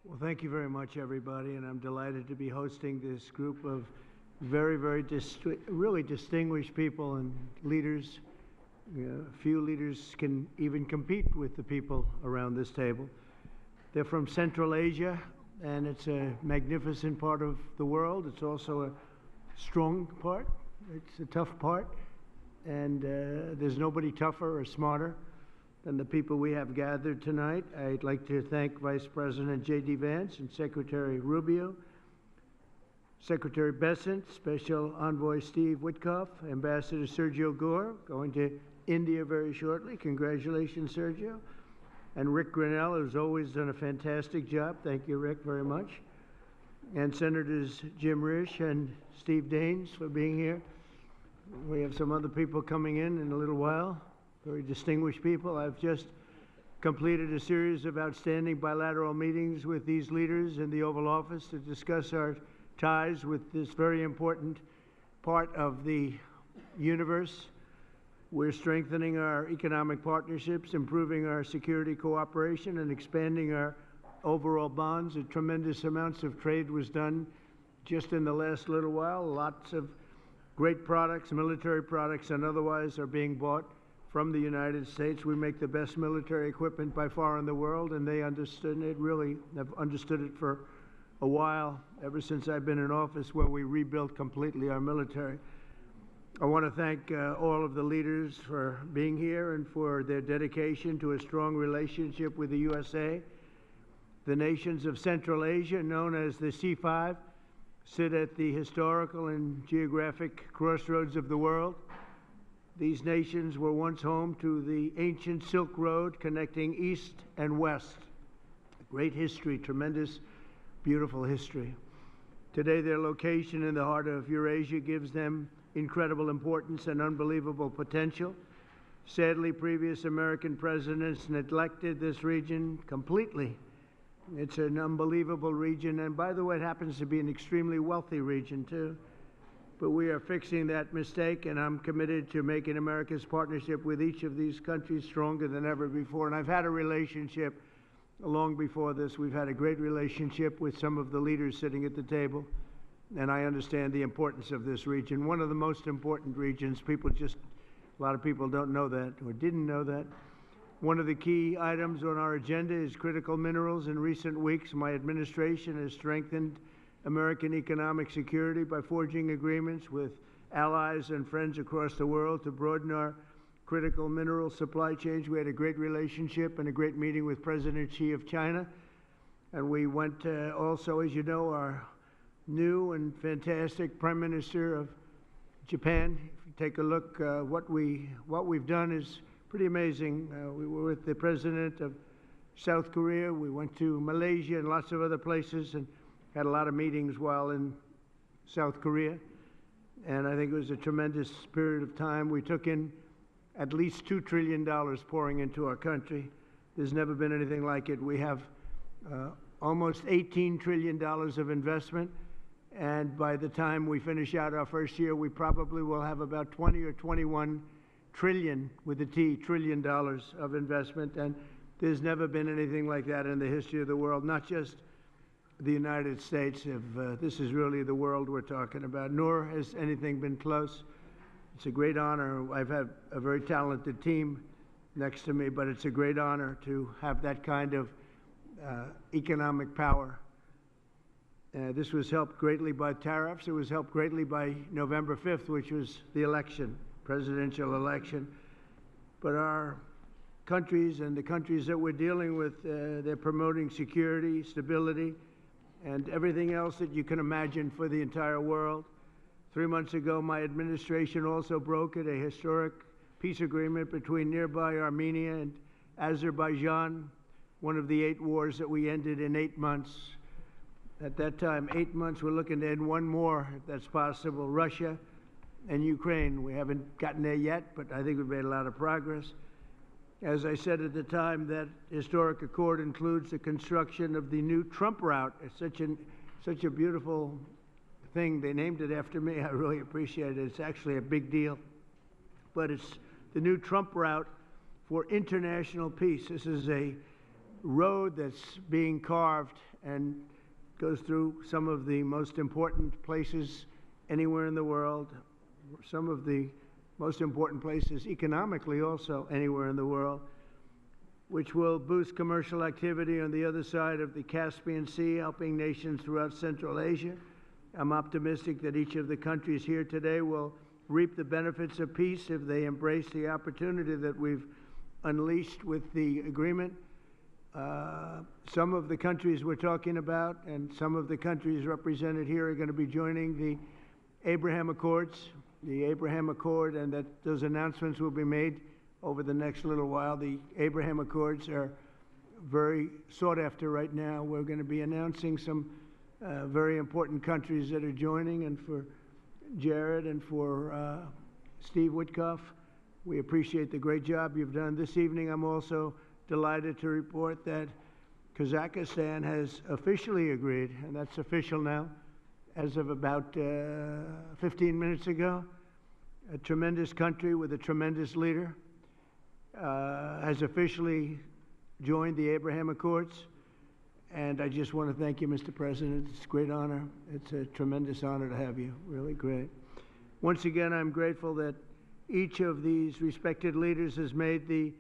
Well, thank you very much, everybody, and I'm delighted to be hosting this group of really distinguished people and leaders. Few leaders can even compete with the people around this table. They're from Central Asia, and it's a magnificent part of the world. It's also a strong part. It's a tough part, and there's nobody tougher or smarter than the people we have gathered tonight. I'd like to thank Vice President J.D. Vance and Secretary Rubio, Secretary Bessent, Special Envoy Steve Witkoff, Ambassador Sergio Gore, going to India very shortly. Congratulations, Sergio. And Rick Grinnell, who's always done a fantastic job. Thank you, Rick, very much. And Senators Jim Risch and Steve Daines for being here. We have some other people coming in a little while. Very distinguished people. I've just completed a series of outstanding bilateral meetings with these leaders in the Oval Office to discuss our ties with this very important part of the universe. We're strengthening our economic partnerships, improving our security cooperation, and expanding our overall bonds. A tremendous amounts of trade was done just in the last little while. Lots of great products, military products and otherwise, are being bought from the United States. We make the best military equipment by far in the world, and they understood it, really have understood it for a while, ever since I've been in office, where we rebuilt completely our military. I want to thank all of the leaders for being here and for their dedication to a strong relationship with the USA. The nations of Central Asia, known as the C5, sit at the historical and geographic crossroads of the world. These nations were once home to the ancient Silk Road connecting east and west. Great history, tremendous, beautiful history. Today, their location in the heart of Eurasia gives them incredible importance and unbelievable potential. Sadly, previous American presidents neglected this region completely. It's an unbelievable region, and by the way, it happens to be an extremely wealthy region, too. But we are fixing that mistake, and I'm committed to making America's partnership with each of these countries stronger than ever before. And I've had a relationship long before this. We've had a great relationship with some of the leaders sitting at the table, and I understand the importance of this region. One of the most important regions. A lot of people don't know that or didn't know that. One of the key items on our agenda is critical minerals. In recent weeks, my administration has strengthened American economic security by forging agreements with allies and friends across the world to broaden our critical mineral supply chains. We had a great relationship and a great meeting with President Xi of China. And we went also, as you know, our new and fantastic Prime Minister of Japan. If you take a look, what we've done is pretty amazing. We were with the President of South Korea. We went to Malaysia and lots of other places, and had a lot of meetings while in South Korea, and I think it was a tremendous period of time. We took in at least $2 trillion pouring into our country. There's never been anything like it. We have almost $18 trillion of investment, and by the time we finish out our first year, we probably will have about 20 or 21 trillion, with a T, trillion dollars of investment, and there's never been anything like that in the history of the world, not just the United States. This is really the world we're talking about, nor has anything been close. It's a great honor. I've had a very talented team next to me, but it's a great honor to have that kind of economic power. This was helped greatly by tariffs. It was helped greatly by November 5th, which was the election, presidential election. But our countries and the countries that we're dealing with, they're promoting security, stability, and everything else that you can imagine for the entire world. 3 months ago, my administration also brokered a historic peace agreement between nearby Armenia and Azerbaijan, one of the 8 wars that we ended in 8 months. At that time, 8 months, we're looking to end one more, if that's possible. Russia and Ukraine. We haven't gotten there yet, but I think we've made a lot of progress. As I said at the time, that historic accord includes the construction of the new Trump route. It's such a beautiful thing. They named it after me. I really appreciate it. It's actually a big deal. But it's the new Trump route for international peace. This is a road that's being carved and goes through some of the most important places anywhere in the world, some of the most important places economically also anywhere in the world, which will boost commercial activity on the other side of the Caspian Sea, helping nations throughout Central Asia. I'm optimistic that each of the countries here today will reap the benefits of peace if they embrace the opportunity that we've unleashed with the agreement. Some of the countries we're talking about and some of the countries represented here are going to be joining the Abraham Accords, and that those announcements will be made over the next little while. The Abraham Accords are very sought after right now. We're going to be announcing some very important countries that are joining, and for Jared and for Steve Witkoff, we appreciate the great job you've done. This evening, I'm also delighted to report that Kazakhstan has officially agreed, and that's official now, as of about 15 minutes ago. A tremendous country with a tremendous leader has officially joined the Abraham Accords. And I just want to thank you, Mr. President. It's a great honor. It's a tremendous honor to have you. Really great. Once again, I'm grateful that each of these respected leaders has made the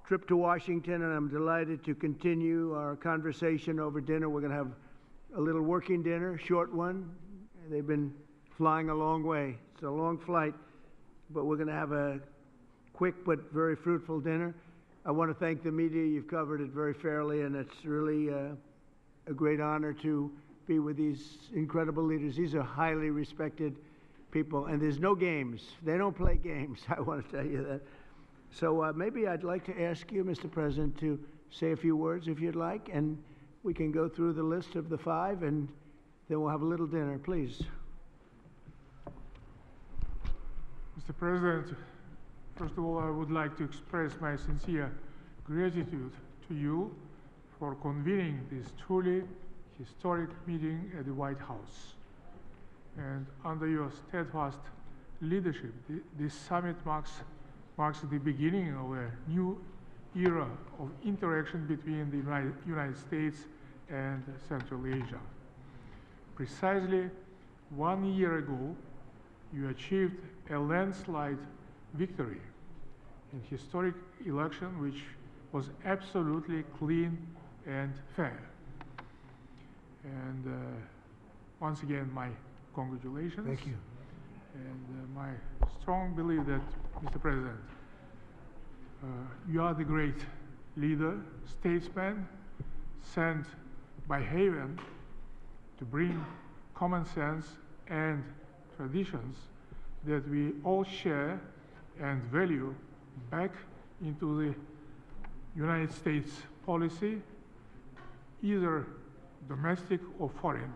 trip to Washington, and I'm delighted to continue our conversation over dinner. We're going to have a little working dinner, short one. They've been flying a long way. It's a long flight, but we're going to have a quick but very fruitful dinner. I want to thank the media. You've covered it very fairly, and it's really a great honor to be with these incredible leaders. These are highly respected people, and there's no games. They don't play games, I want to tell you that. So maybe I'd like to ask you, Mr. President, to say a few words if you'd like, and we can go through the list of the 5, and then we'll have a little dinner, please. Mr. President, first of all, I would like to express my sincere gratitude to you for convening this truly historic meeting at the White House. And under your steadfast leadership, this summit marks the beginning of a new era of interaction between the United States and Central Asia. Precisely 1 year ago, you achieved a landslide victory in historic election which was absolutely clean and fair. And once again, my congratulations. Thank you. And my strong belief that, Mr. President, you are the great leader, statesman, sent by heaven to bring common sense and traditions that we all share and value back into the United States policy, either domestic or foreign.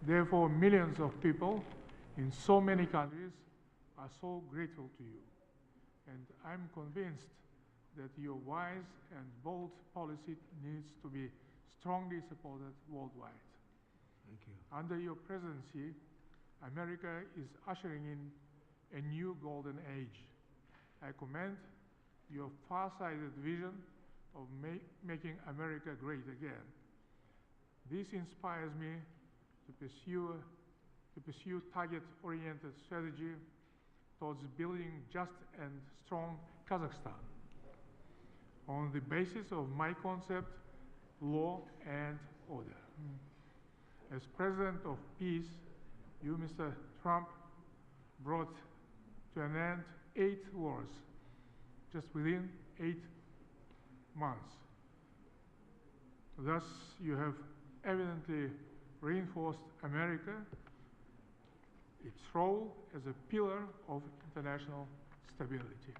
Therefore, millions of people in so many countries are so grateful to you. And I'm convinced that your wise and bold policy needs to be strongly supported worldwide. Thank you. Under your presidency, America is ushering in a new golden age. I commend your far-sighted vision of making America great again. This inspires me to pursue target-oriented strategy towards building just and strong Kazakhstan on the basis of my concept, law and order. As President of Peace, you, Mr. Trump, brought to an end 8 wars just within 8 months. Thus, you have evidently reinforced America, its role as a pillar of international stability.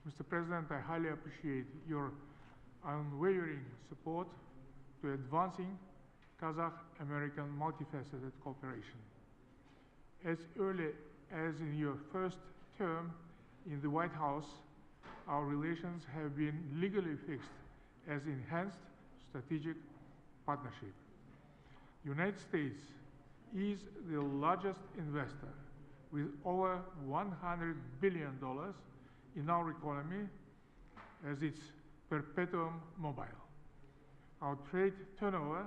Mr. President, I highly appreciate your unwavering support to advancing Kazakh-American multifaceted cooperation. As early as in your first term in the White House, our relations have been legally fixed as enhanced strategic partnership. The United States is the largest investor with over $100 billion in our economy as its perpetuum mobile. Our trade turnover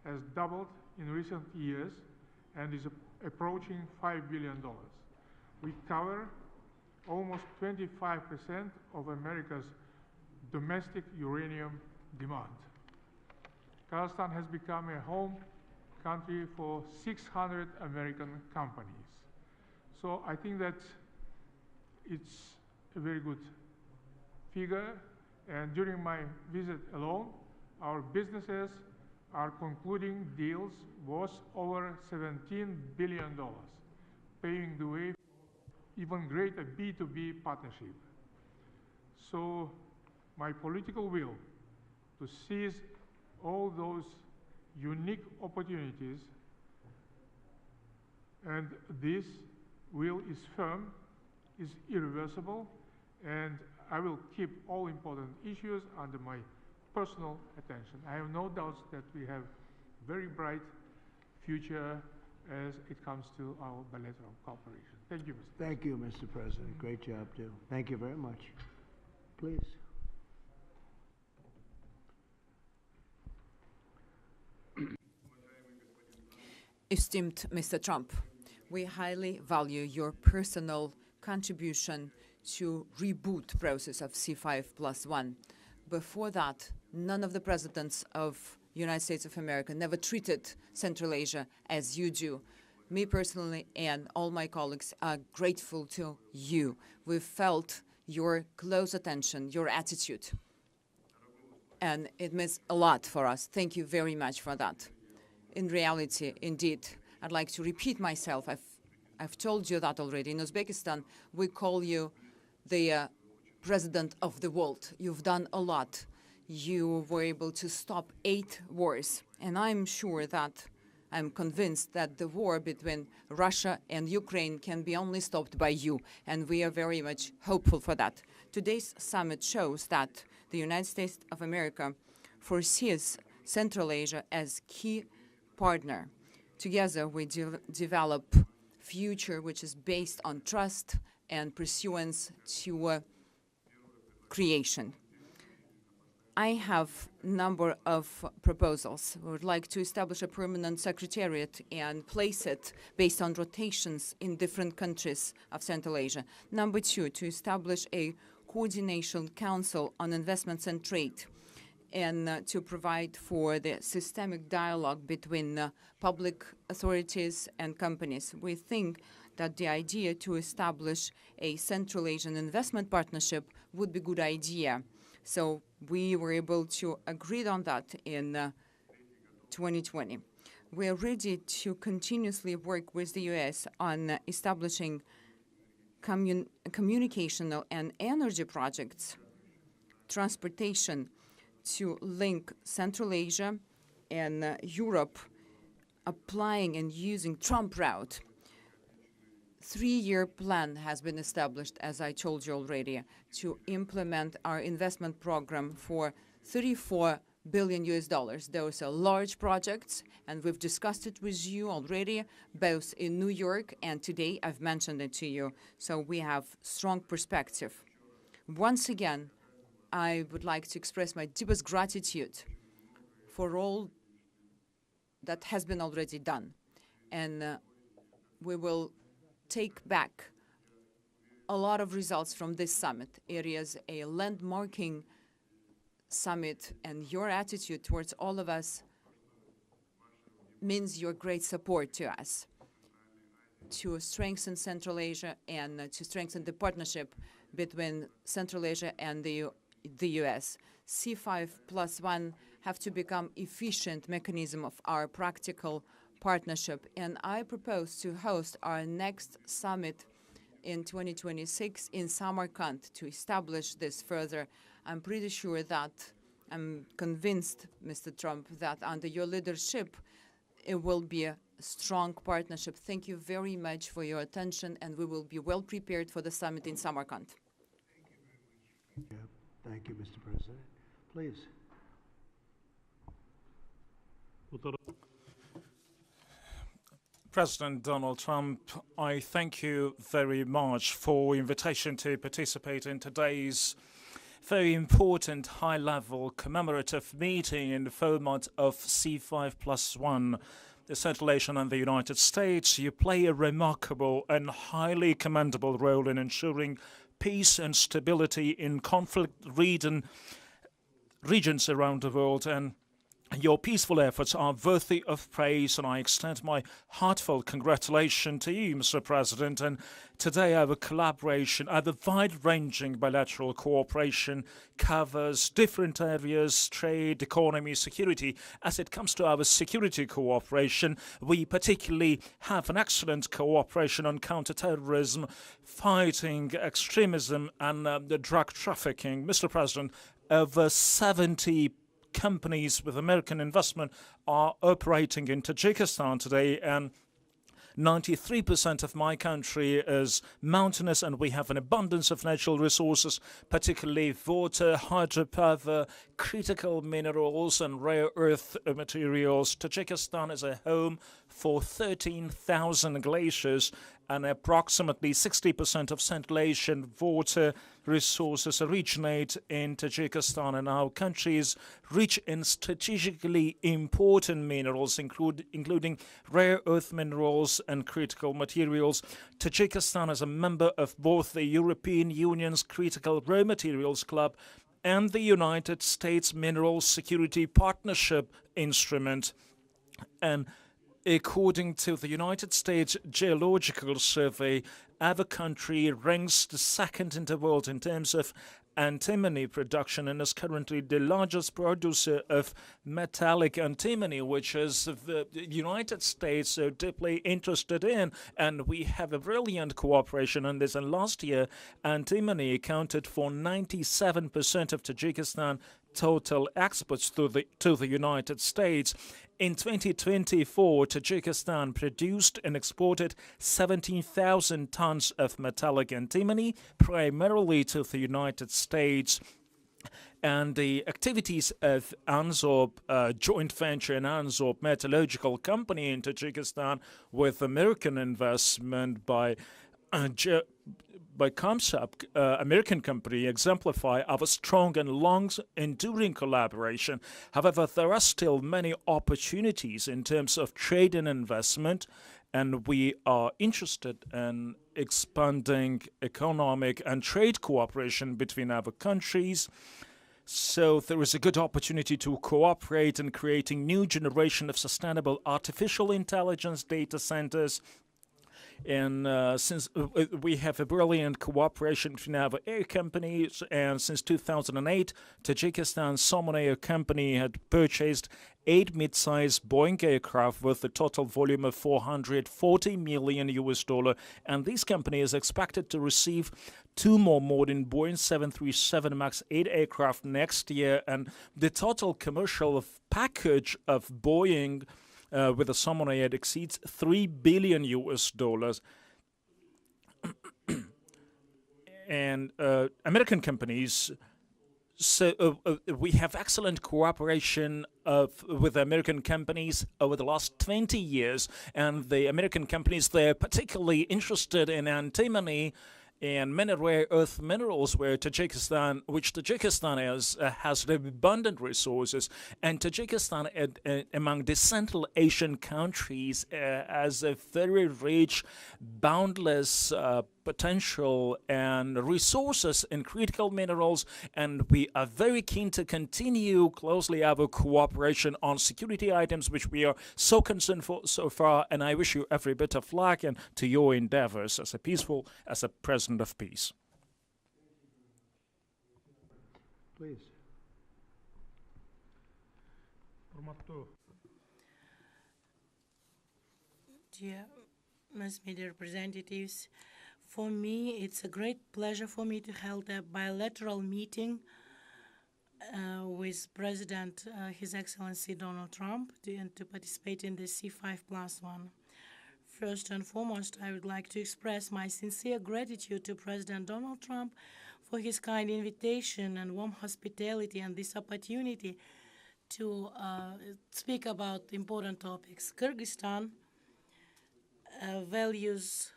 has doubled in recent years and is approaching $5 billion. We cover almost 25% of America's domestic uranium demand. Kazakhstan has become a home country for 600 American companies. So I think that it's a very good figure, and during my visit alone, our businesses are concluding deals worth over $17 billion, paving the way for even greater B2B partnership. So my political will to seize all those unique opportunities, and this will is firm, is irreversible, and I will keep all important issues under my personal attention. I have no doubts that we have very bright future as it comes to our bilateral cooperation. Thank you, Mr. Thank you, Mr. President. Great job, too. Thank you very much. Please. Esteemed Mr. Trump, we highly value your personal contribution to reboot process of C5+1. Before that, none of the presidents of United States of America never treated Central Asia as you do. Me personally and all my colleagues are grateful to you. We've felt your close attention, your attitude, and it means a lot for us. Thank you very much for that. In reality, indeed, I'd like to repeat myself. I've told you that already. In Uzbekistan, we call you the president of the world. You've done a lot. You were able to stop 8 wars, and I'm convinced that the war between Russia and Ukraine can be only stopped by you, and we are very much hopeful for that. Today's summit shows that the United States of America foresees Central Asia as key partner. Together, we develop future which is based on trust and pursuance to creation. I have a number of proposals. We would like to establish a permanent secretariat and place it based on rotations in different countries of Central Asia. Number 2, to establish a coordination council on investments and trade, and to provide for the systemic dialogue between public authorities and companies. We think that the idea to establish a Central Asian investment partnership would be a good idea. So we were able to agree on that in 2020. We are ready to continuously work with the U.S. on establishing communicational and energy projects, transportation, to link Central Asia and Europe, applying and using Trump route. 3-year plan has been established, as I told you already, to implement our investment program for $34 billion. Those are large projects, and we've discussed it with you already, both in New York and today. I've mentioned it to you, so we have strong perspective. Once again, I would like to express my deepest gratitude for all that has been already done. And we will take back a lot of results from this summit. It is a landmarking summit, and your attitude towards all of us means your great support to us to strengthen Central Asia and to strengthen the between Central Asia and the U.S. C5+1 have to become efficient mechanism of our practical partnership. And I propose to host our next summit in 2026 in Samarkand to establish this further. I'm pretty sure that, I'm convinced, Mr. Trump, that under your leadership, it will be a strong partnership. Thank you very much for your attention, and we will be well prepared for the summit in Samarkand. Yeah. Thank you, Mr. President. Please. President Donald Trump, I thank you very much for invitation to participate in today's very important high-level commemorative meeting in the format of C5+1. The Central Asia and the United States, you play a remarkable and highly commendable role in ensuring peace and stability in conflict regions around the world, and your peaceful efforts are worthy of praise, and I extend my heartfelt congratulations to you, Mr. President. And today our collaboration, our wide-ranging bilateral cooperation covers different areas: trade, economy, security. As it comes to our security cooperation, we particularly have an excellent cooperation on counterterrorism, fighting extremism, and the drug trafficking. Mr. President, over 70 companies with American investment are operating in Tajikistan today, and 93% of my country is mountainous, and we have an abundance of natural resources, particularly water, hydropower, critical minerals, and rare earth materials. Tajikistan is a home for 13,000 glaciers, and approximately 60% of Central Asian water resources originate in Tajikistan, and our country is rich in strategically important minerals, including rare earth minerals and critical materials. Tajikistan is a member of both the European Union's Critical Raw Materials Club and the United States Mineral Security Partnership Instrument. And according to the United States Geological Survey, our country ranks the second in the world in terms of antimony production, and is currently the largest producer of metallic antimony, which is the United States so deeply interested in, and we have a brilliant cooperation on this. And last year, antimony accounted for 97% of Tajikistan total exports to the United States. In 2024, Tajikistan produced and exported 17,000 tons of metallic antimony, primarily to the United States. And the activities of ANZOB, joint venture in ANZOB Metallurgical Company in Tajikistan, with American investment by Comsap, American company, exemplify our strong and long-enduring collaboration. However, there are still many opportunities in terms of trade and investment, and we are interested in expanding economic and trade cooperation between our countries. So there is a good opportunity to cooperate in creating new generation of sustainable artificial intelligence data centers. And since we have a brilliant cooperation between our air companies, and since 2008, Tajikistan Soman Air Company had purchased 8 mid-size Boeing aircraft with a total volume of $440 million, and this company is expected to receive 2 more modern Boeing 737 MAX 8 aircraft next year, and the total commercial package of Boeing with the Soman Air exceeds $3 billion. And American companies, so we have excellent cooperation with American companies over the last 20 years, and the American companies, they're particularly interested in antimony and many rare earth minerals, which Tajikistan has abundant resources, and Tajikistan, among the Central Asian countries, has a very rich, boundless potential and resources in critical minerals, and we are very keen to continue closely our cooperation on security items, which we are so concerned for so far, and I wish you every bit of luck and to your endeavors as a president of peace. Please. Dear mass media representatives, for me, it's a great pleasure for me to hold a bilateral meeting with President, His Excellency Donald Trump, and to participate in the C5+1. First and foremost, I would like to express my sincere gratitude to President Donald Trump for his kind invitation and warm hospitality and this opportunity to speak about important topics. Kyrgyzstan values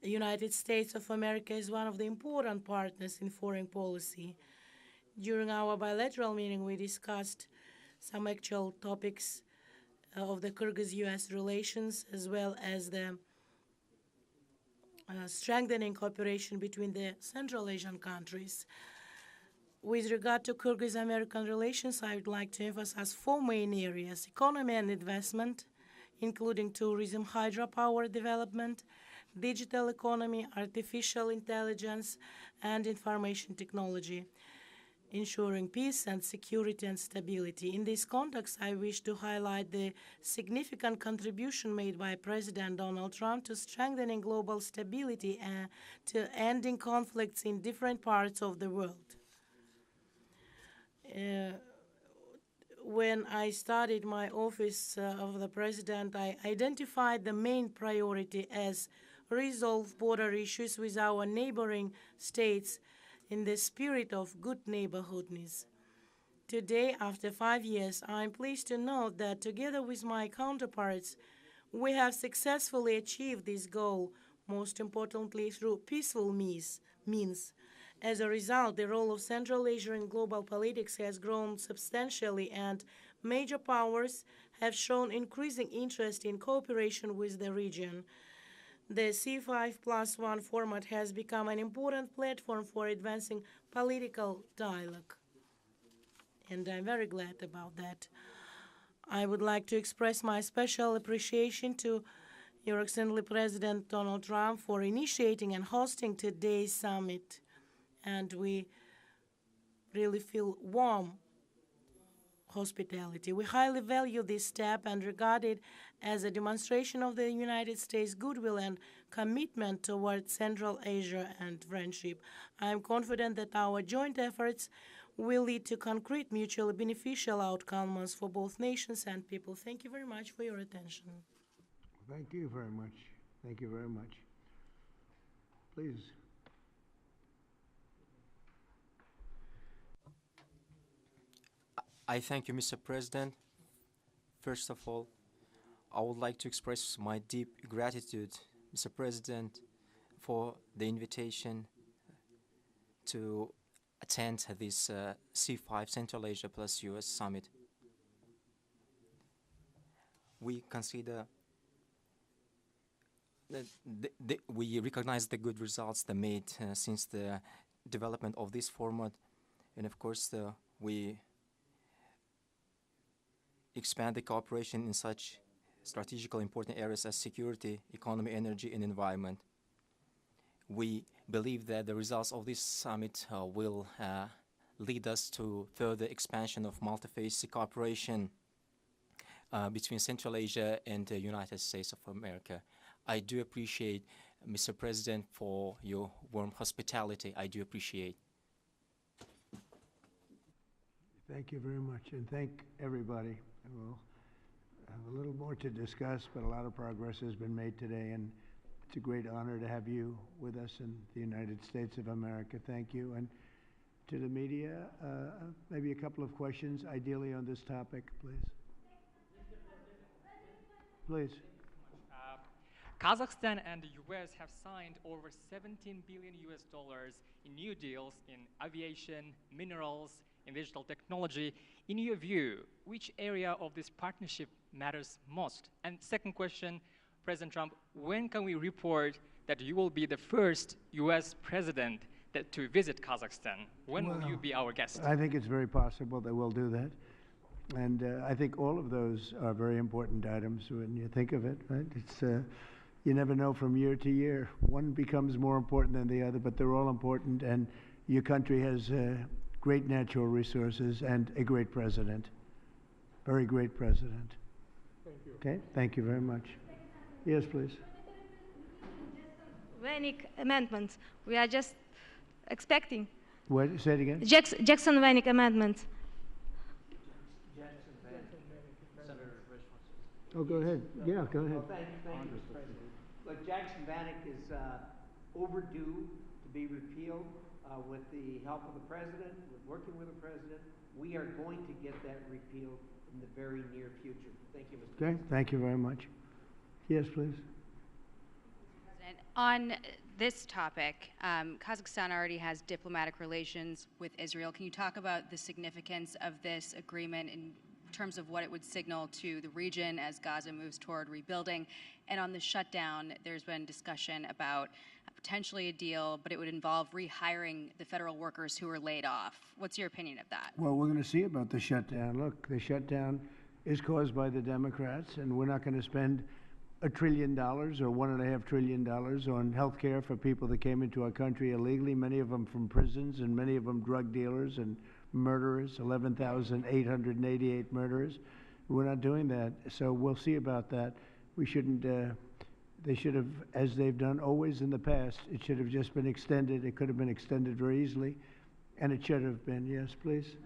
the United States of America is one of the important partners in foreign policy. During our bilateral meeting, we discussed some actual topics of the Kyrgyz-US relations, as well as the strengthening cooperation between the Central Asian countries. With regard to Kyrgyz-American relations, I would like to emphasize 4 main areas: economy and investment, including tourism, hydropower development, digital economy, artificial intelligence, and information technology, ensuring peace and security and stability. In this context, I wish to highlight the significant contribution made by President Donald Trump to strengthening global stability and to ending conflicts in different parts of the world. When I started my office of the president, I identified the main priority as resolve border issues with our neighboring states in the spirit of good neighborhoodness. Today, after 5 years, I am pleased to note that together with my counterparts, we have successfully achieved this goal, most importantly through peaceful means. As a result, the role of Central Asia in global politics has grown substantially, and major powers have shown increasing interest in cooperation with the region. The C5+1 format has become an important platform for advancing political dialogue, and I'm very glad about that. I would like to express my special appreciation to Your Excellency President Donald Trump for initiating and hosting today's summit, and we really feel warm hospitality. We highly value this step and regard it as a demonstration of the United States' goodwill and commitment toward Central Asia and friendship. I am confident that our joint efforts will lead to concrete, mutually beneficial outcomes for both nations and people. Thank you very much for your attention. Thank you very much. Thank you very much. Please. I thank you, Mr. President. First of all, I would like to express my deep gratitude, Mr. President, for the invitation to attend this C5 Central Asia plus US Summit. We consider that we recognize the good results that made since the development of this format, and of course we expand the cooperation in such strategically important areas as security, economy, energy, and environment. We believe that the results of this summit will lead us to further expansion of multi-phase cooperation between Central Asia and the United States of America. I do appreciate, Mr. President, for your warm hospitality. I do appreciate. Thank you very much, and thank everybody. We'll have a little more to discuss, but a lot of progress has been made today, and it's a great honor to have you with us in the United States of America. Thank you. And to the media, maybe a couple of questions, ideally on this topic, please. Please. Kazakhstan and the US have signed over $17 billion in new deals in aviation, minerals, and digital technology. In your view, which area of this partnership matters most? And second question, President Trump, when can we report that you will be the first US president to visit Kazakhstan? When will you be our guest? I think it's very possible that we'll do that. And I think all of those are very important items when you think of it, right? It's, you never know from year to year. One becomes more important than the other, but they're all important, and your country has great natural resources and a great president. Very great president. Thank you. Okay, thank you very much. Yes, please. Vanik amendment. We are just expecting. What, say it again? Jackson-Vanik amendment. Oh, go ahead. Yeah, go ahead. Well, thank you, Mr. President. Look, Jackson-Vanik is overdue to be repealed. With the help of the president, with working with the president, we are going to get that repealed in the very near future. Thank you, Mr. Okay, thank you very much. Yes, please. President, on this topic, Kazakhstan already has diplomatic relations with Israel. Can you talk about the significance of this agreement in terms of what it would signal to the region as Gaza moves toward rebuilding? And on the shutdown, there's been discussion about potentially a deal, but it would involve rehiring the federal workers who were laid off. What's your opinion of that? Well, we're going to see about the shutdown. Look, the shutdown is caused by the Democrats, and we're not going to spend $1 trillion or $1.5 trillion on health care for people that came into our country illegally, many of them from prisons and many of them drug dealers and murderers, 11,888 murderers. We're not doing that, so we'll see about that. We shouldn't, they should have, as they've done always in the past, it should have just been extended. It could have been extended very easily, and it should have been. Yes, please.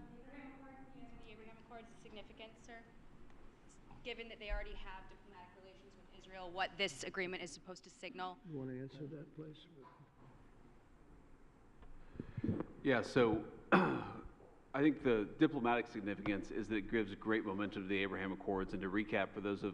The Abraham Accords is significant, sir, given that they already have diplomatic relations with Israel, what this agreement is supposed to signal? You want to answer that, please? Yeah, so I think the diplomatic significance is that it gives great momentum to the Abraham Accords. And to recap for those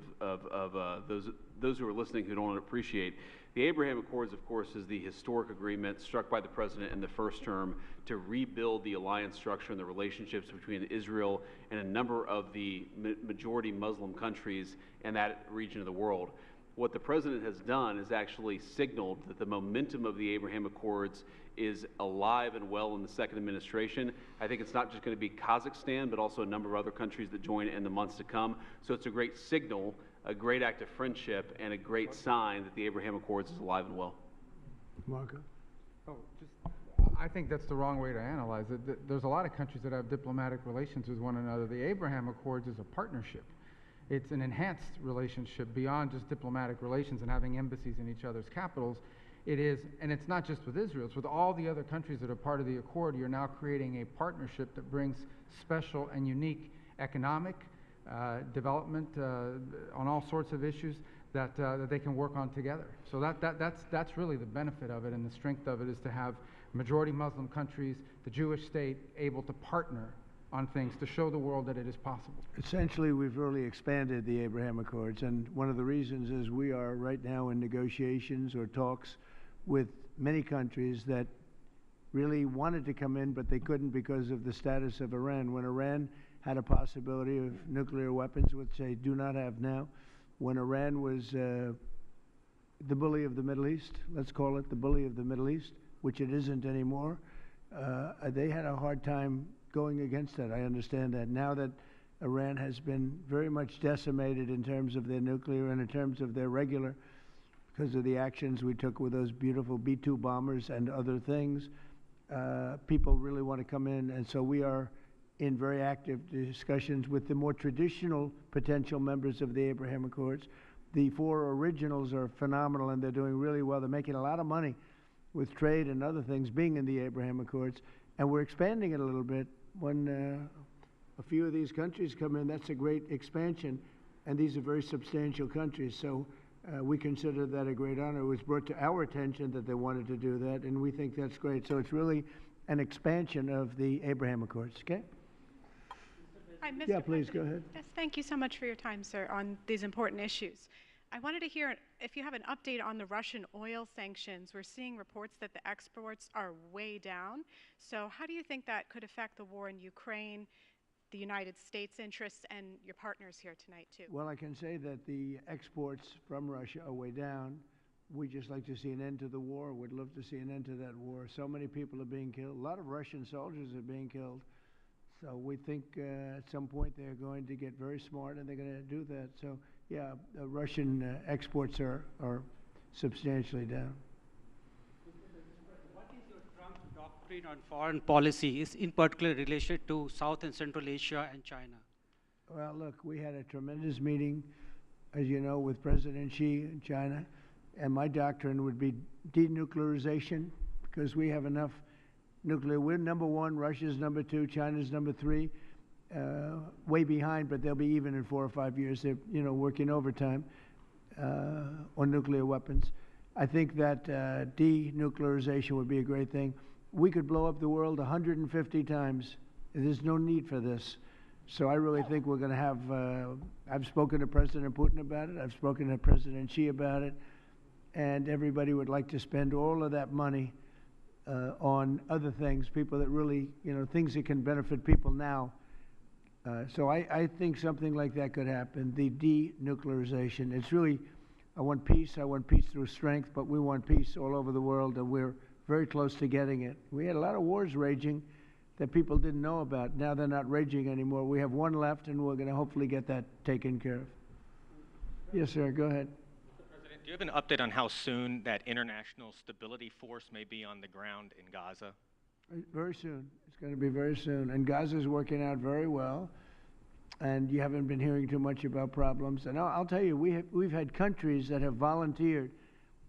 those who are listening who don't appreciate, the Abraham Accords, of course, is the historic agreement struck by the president in the first term to rebuild the alliance structure and the relationships between Israel and a number of the majority Muslim countries in that region of the world. What the president has done is actually signaled that the momentum of the Abraham Accords is alive and well in the second administration. I think it's not just going to be Kazakhstan, but also a number of other countries that join in the months to come. So it's a great signal, a great act of friendship, and a great sign that the Abraham Accords is alive and well. Marco? I think that's the wrong way to analyze it. There's a lot of countries that have diplomatic relations with one another. The Abraham Accords is a partnership. It's an enhanced relationship beyond just diplomatic relations and having embassies in each other's capitals. It is, and it's not just with Israel, it's with all the other countries that are part of the Accord. You're now creating a partnership that brings special and unique economic development on all sorts of issues that they can work on together. So that's really the benefit of it, and the strength of it is to have majority Muslim countries, the Jewish state, able to partner on things to show the world that it is possible. Essentially, we've really expanded the Abraham Accords, and one of the reasons is we are right now in negotiations or talks with many countries that really wanted to come in, but they couldn't because of the status of Iran. When Iran had a possibility of nuclear weapons, which they do not have now, when Iran was the bully of the Middle East, let's call it the bully of the Middle East, which it isn't anymore, they had a hard time going against that. I understand that. Now that Iran has been very much decimated in terms of their nuclear and in terms of their regular, because of the actions we took with those beautiful B-2 bombers and other things, people really want to come in. And so we are in very active discussions with the more traditional potential members of the Abraham Accords. The four originals are phenomenal, and they're doing really well. They're making a lot of money with trade and other things being in the Abraham Accords, and we're expanding it a little bit. When a few of these countries come in, that's a great expansion, and these are very substantial countries. So we consider that a great honor. It was brought to our attention that they wanted to do that, and we think that's great. So it's really an expansion of the Abraham Accords, okay? Hi, Mr. Yeah, please, President. go ahead. Yes, thank you so much for your time, sir, on these important issues. I wanted to hear if you have an update on the Russian oil sanctions. We're seeing reports that the exports are way down. So how do you think that could affect the war in Ukraine, the United States' interests, and your partners here tonight, too? Well, I can say that the exports from Russia are way down. We'd just like to see an end to the war. We'd love to see an end to that war. So many people are being killed. A lot of Russian soldiers are being killed. So we think at some point they're going to get very smart and they're going to do that. So, yeah, Russian exports are substantially down. What is your Trump doctrine on foreign policy, is in particular related to South and Central Asia and China? Well, look, we had a tremendous meeting, as you know, with President Xi in China, and my doctrine would be denuclearization, because we have enough nuclear. We're number one, Russia's number two, China's number three, way behind, but they'll be even in 4 or 5 years. They're, working overtime on nuclear weapons. I think that denuclearization would be a great thing. We could blow up the world 150 times. There's no need for this. So I really think we're going to have, I've spoken to President Putin about it. I've spoken to President Xi about it. and everybody would like to spend all of that money on other things, people that really, things that can benefit people now. So I think something like that could happen, the denuclearization. It's really, I want peace through strength, but we want peace all over the world, and we're very close to getting it. We had a lot of wars raging that people didn't know about. Now they're not raging anymore. We have one left, and we're going to hopefully get that taken care of. Yes, sir, go ahead. Mr. President, do you have an update on how soon that international stability force may be on the ground in Gaza? Very soon. It's going to be very soon. And Gaza's working out very well. And you haven't been hearing too much about problems. And I'll tell you, we've had countries that have volunteered.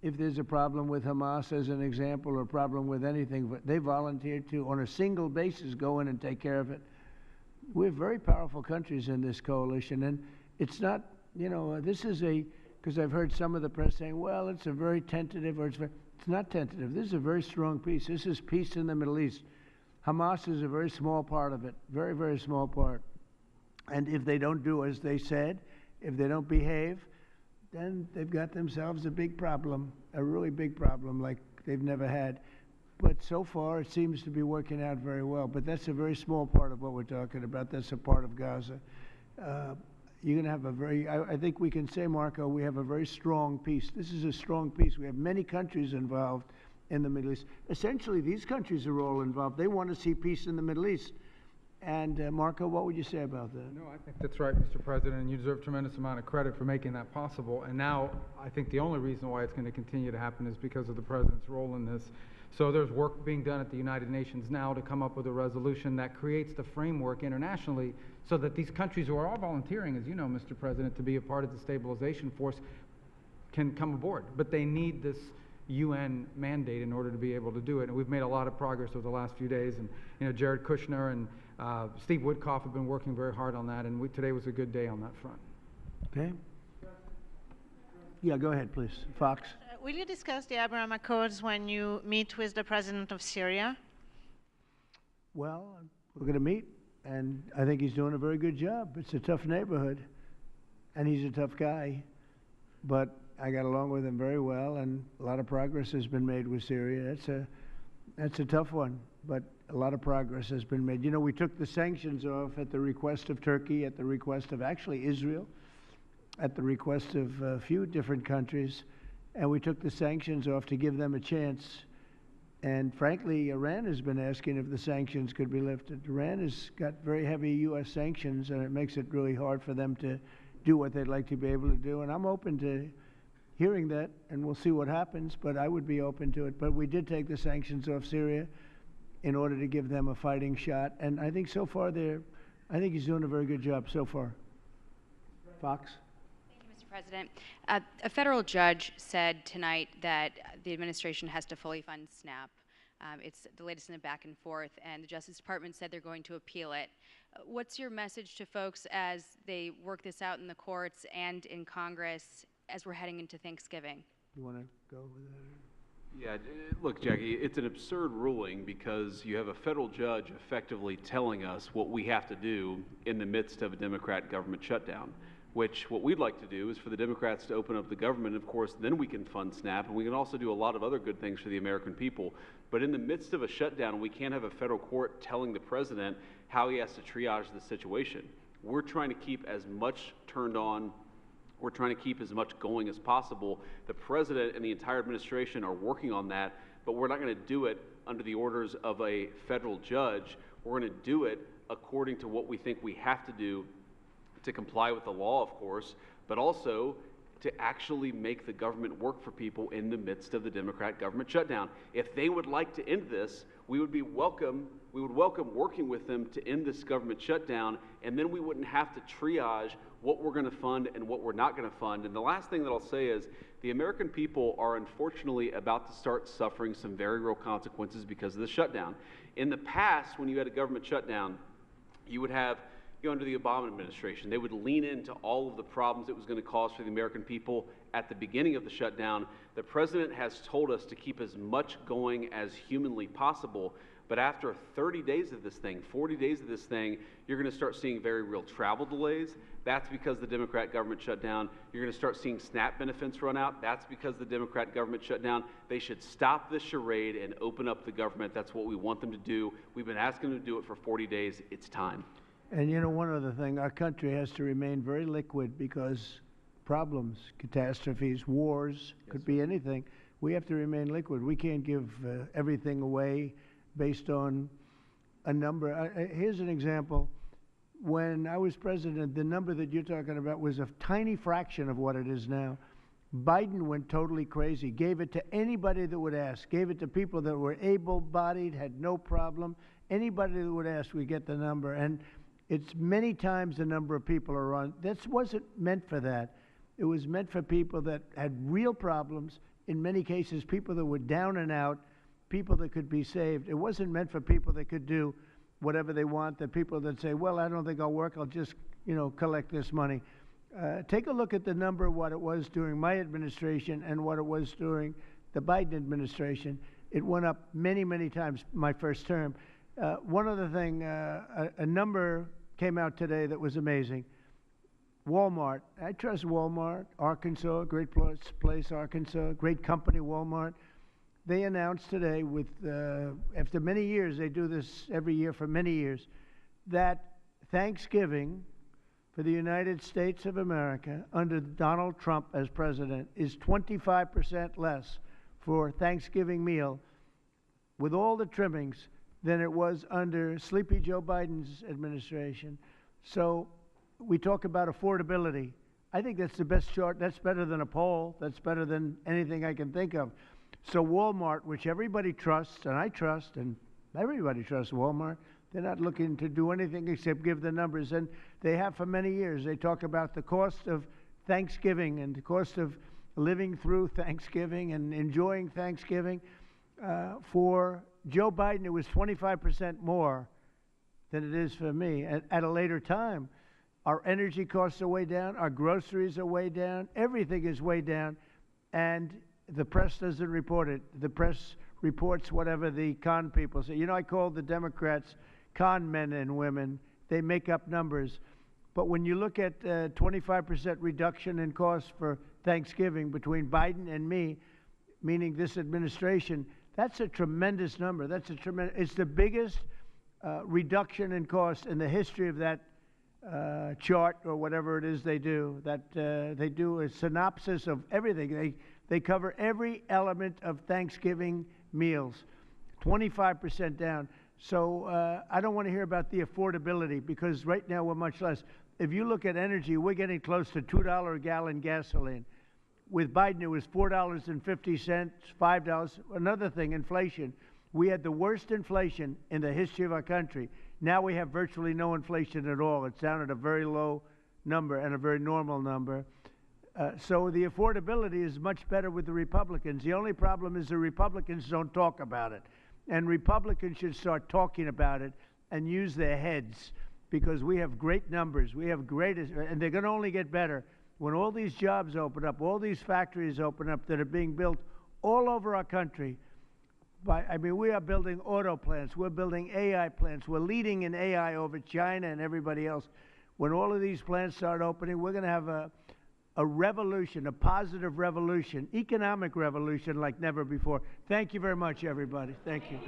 If there's a problem with Hamas, as an example, or a problem with anything, but they volunteered to, on a single basis, go in and take care of it. We have very powerful countries in this coalition. And it's not, this is because I've heard some of the press saying, well, it's a very tentative, or it's not tentative. This is a very strong peace. This is peace in the Middle East. Hamas is a very small part of it, very, very small part. And if they don't do as they said, if they don't behave, then they've got themselves a big problem, a really big problem like they've never had. But so far, it seems to be working out very well. But that's a very small part of what we're talking about. That's a part of Gaza. You're going to have a very, I think we can say, Marco, we have a very strong peace. This is a strong peace. We have many countries involved in the Middle East. Essentially, these countries are all involved. They want to see peace in the Middle East. And Marco, what would you say about that? No, I think that's right, Mr. President, and you deserve a tremendous amount of credit for making that possible. And now I think the only reason why it's going to continue to happen is because of the President's role in this. So there's work being done at the United Nations now to come up with a resolution that creates the framework internationally so that these countries who are all volunteering, as you know, Mr. President, to be a part of the stabilization force can come aboard. But they need this UN mandate in order to be able to do it. And we've made a lot of progress over the last few days. And Jared Kushner and Steve Woodcock have been working very hard on that. And today was a good day on that front. Okay. Yeah, go ahead, please. Fox. Will you discuss the Abraham Accords when you meet with the president of Syria? Well, we're going to meet, and I think he's doing a very good job. It's a tough neighborhood, and he's a tough guy. But I got along with him very well, and a lot of progress has been made with Syria. That's a tough one, but a lot of progress has been made. We took the sanctions off at the request of Turkey, at the request of actually Israel, at the request of a few different countries, and we took the sanctions off to give them a chance. And frankly, Iran has been asking if the sanctions could be lifted. Iran has got very heavy U.S. sanctions, and it makes it really hard for them to do what they'd like to be able to do. And I'm open to hearing that, and we'll see what happens, but I would be open to it. But we did take the sanctions off Syria in order to give them a fighting shot. And I think so far I think he's doing a very good job so far. Fox? Mr. President, a federal judge said tonight that the administration has to fully fund SNAP. It's the latest in the back and forth, and the Justice Department said they're going to appeal it. What's your message to folks as they work this out in the courts and in Congress as we're heading into Thanksgiving? You want to go with that? Yeah, look, Jackie, it's an absurd ruling because you have a federal judge effectively telling us what we have to do in the midst of a Democrat government shutdown, which what we'd like to do is for the Democrats to open up the government. Of course, then we can fund SNAP, and we can also do a lot of other good things for the American people. But in the midst of a shutdown, we can't have a federal court telling the president how he has to triage the situation. We're trying to keep as much turned on. We're trying to keep as much going as possible. The president and the entire administration are working on that, but we're not going to do it under the orders of a federal judge. We're going to do it according to what we think we have to do to comply with the law, of course, but also to actually make the government work for people in the midst of the Democrat government shutdown. If they would like to end this, we would welcome working with them to end this government shutdown, and then we wouldn't have to triage what we're going to fund and what we're not going to fund. And the last thing that I'll say is the American people are unfortunately about to start suffering some very real consequences because of the shutdown. In the past, when you had a government shutdown, you would have, under the Obama administration, they would lean into all of the problems it was going to cause for the American people at the beginning of the shutdown. The president has told us to keep as much going as humanly possible, But after 30 days of this thing, 40 days of this thing, you're going to start seeing very real travel delays. That's because the Democrat government shut down. You're going to start seeing SNAP benefits run out. That's because the Democrat government shut down. They should stop this charade and open up the government. That's what we want them to do. We've been asking them to do it for 40 days. It's time. And you know, one other thing, our country has to remain very liquid because problems, catastrophes, wars, could be anything. We have to remain liquid. We can't give everything away based on a number. Here's an example. When I was president, the number that you're talking about was a tiny fraction of what it is now. Biden went totally crazy, gave it to anybody that would ask, gave it to people that were able-bodied, had no problem. Anybody that would ask, we get the number. And it's many times the number of people are on. This wasn't meant for that. It was meant for people that had real problems, in many cases people that were down and out, people that could be saved. It wasn't meant for people that could do whatever they want, the people that say, well, I don't think I'll work, I'll just, collect this money. Take a look at the number of what it was during my administration and what it was during the Biden administration. It went up many, many times my first term. One other thing, a number came out today that was amazing. Walmart. I trust Walmart, Arkansas, great place, Arkansas, great company, Walmart. They announced today, after many years, they do this every year for many years, that Thanksgiving for the United States of America under Donald Trump as president is 25% less for Thanksgiving meal with all the trimmings than it was under Sleepy Joe Biden's administration. So we talk about affordability. I think that's the best chart. That's better than a poll. That's better than anything I can think of. So Walmart, which everybody trusts, and I trust, and everybody trusts Walmart, they're not looking to do anything except give the numbers. And they have for many years. They talk about the cost of Thanksgiving and the cost of living through Thanksgiving and enjoying Thanksgiving. For Joe Biden, it was 25% more than it is for me. At a later time, our energy costs are way down. Our groceries are way down. Everything is way down. And the press doesn't report it. The press reports whatever the con people say. I call the Democrats con men and women. They make up numbers. But when you look at 25% reduction in costs for Thanksgiving between Biden and me, meaning this administration, that's a tremendous number. It's the biggest reduction in cost in the history of that chart or whatever it is they do. They do a synopsis of everything. They cover every element of Thanksgiving meals, 25% down. So I don't want to hear about the affordability because right now we're much less. If you look at energy, we're getting close to $2 a gallon gasoline. With Biden, it was $4.50, $5. Another thing, inflation. We had the worst inflation in the history of our country. Now we have virtually no inflation at all. It's down at a very low number and a very normal number. So the affordability is much better with the Republicans. The only problem is the Republicans don't talk about it. And Republicans should start talking about it and use their heads because we have great numbers. We have and they're going to only get better when all these jobs open up, all these factories open up that are being built all over our country. We are building auto plants. We're building AI plants. We're leading in AI over China and everybody else. When all of these plants start opening, we're going to have a revolution, a positive revolution, economic revolution like never before. Thank you very much, everybody. Thank you.